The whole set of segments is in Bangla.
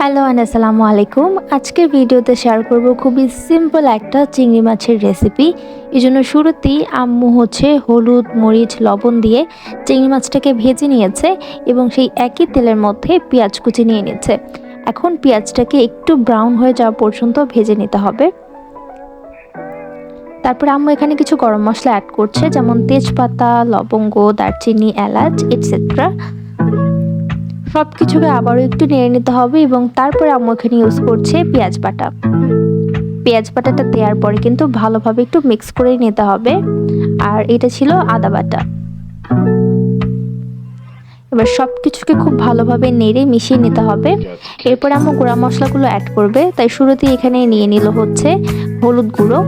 হ্যালো আসসালামু আলাইকুম। আজকের ভিডিওতে শেয়ার করব খুবই সিম্পল একটা চিংড়ি মাছের রেসিপি। এজন্য শুরুতেই আম্মু হলুদ, মরিচ, লবণ দিয়ে চিংড়ি মাছটাকে ভেজে নিয়েছে এবং সেই একই তেলের মধ্যে পেঁয়াজ কুচি নিয়ে নিচ্ছে। এখন পেঁয়াজটাকে একটু ব্রাউন হয়ে যাওয়া পর্যন্ত ভেজে নিতে হবে। তারপর আম্মু এখানে কিছু গরম মশলা অ্যাড করছে, যেমন তেজপাতা, লবঙ্গ, দারচিনি, এলাচ এটসেট্রা। সব কিছুকে আবারও একটু নেড়ে নিতে হবে এবং তারপরে আম্মু এখানে ইউজ করছে পেঁয়াজ বাটা। পেঁয়াজ বাটাটা দেওয়ার পরে কিন্তু ভালোভাবে একটু মিক্স করে নিতে হবে। আর এটা ছিল আদা বাটা। এবার সব কিছুকে খুব ভালোভাবে নেড়ে মিশিয়ে নিতে হবে। এরপর আম্মু গুঁড়া মশলাগুলো অ্যাড করবে। তাই শুরুতেই এখানে নিয়ে নিল হলুদ গুঁড়ো,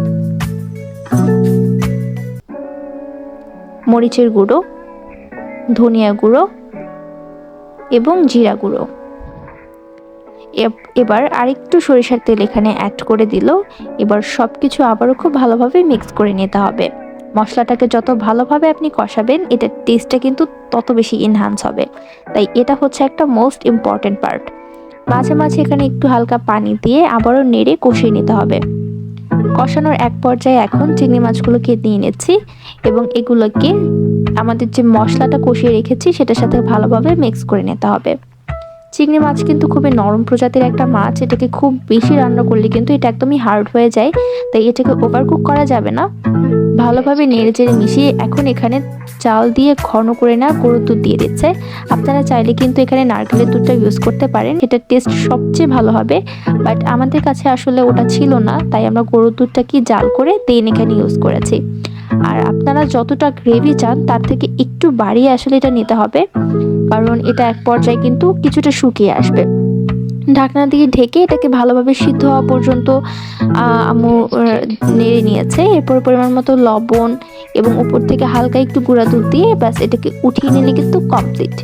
মরিচের গুঁড়ো, ধনিয়া গুঁড়ো এবং জিরা গুঁড়ো। এবার আরেকটু সরিষার তেল এখানে অ্যাড করে দিল। এবার সব কিছু আবারও খুব ভালোভাবে মিক্স করে নিতে হবে। মশলাটাকে যত ভালোভাবে আপনি কষাবেন, এটার টেস্টটা কিন্তু তত বেশি এনহান্স হবে। তাই এটা হচ্ছে একটা মোস্ট ইম্পর্টেন্ট পার্ট। মাঝে মাঝে এখানে একটু হালকা পানি দিয়ে আবারও নেড়ে কষিয়ে নিতে হবে। কষানোর এক পর্যায়ে এখন চিংড়ি মাছগুলোকে দিয়ে নিচ্ছি এবং এগুলোকে আমাদের যে মশলাটা কষিয়ে রেখেছি সেটার সাথে ভালোভাবে মিক্স করে নিতে হবে। চিংড়ি মাছ কিন্তু খুবই নরম প্রজাতির একটা মাছ। এটাকে খুব বেশি রান্না করলে কিন্তু এটা একদমই হার্ড হয়ে যায়। তাই এটাকে ওভারকুক করা যাবে না। ভালোভাবে নেড়ে চেড়ে মিশিয়ে এখন এখানে চাল দিয়ে ঘন করে না গরুর দুধ দিয়ে দিচ্ছে। আপনারা চাইলে কিন্তু এখানে নারকেলের দুধটা ইউজ করতে পারেন, এটার টেস্ট সবচেয়ে ভালো হবে। বাট আমাদের কাছে আসলে ওটা ছিল না, তাই আমরা গরুর দুধটা জাল করে দেন এখানে ইউজ করেছি। আর আপনারা যতটা গ্রেভি চান তার থেকে একটু বাড়িয়ে আসলে এটা নিতে হবে, কারণ এটা এক পর্যায়ে কিন্তু কিছুটা শুকিয়ে আসবে। ঢাকনা দিয়ে ঢেকে এটাকে ভালোভাবে সিদ্ধ হওয়া পর্যন্ত আম্মু নেড়ে নিয়েছে। এরপর পরিমাণ মতো লবণ এবং উপর থেকে হালকা একটু গুঁড়া দুধ দিয়ে ব্যাস এটাকে উঠিয়ে নিলে কিন্তু কমপ্লিট।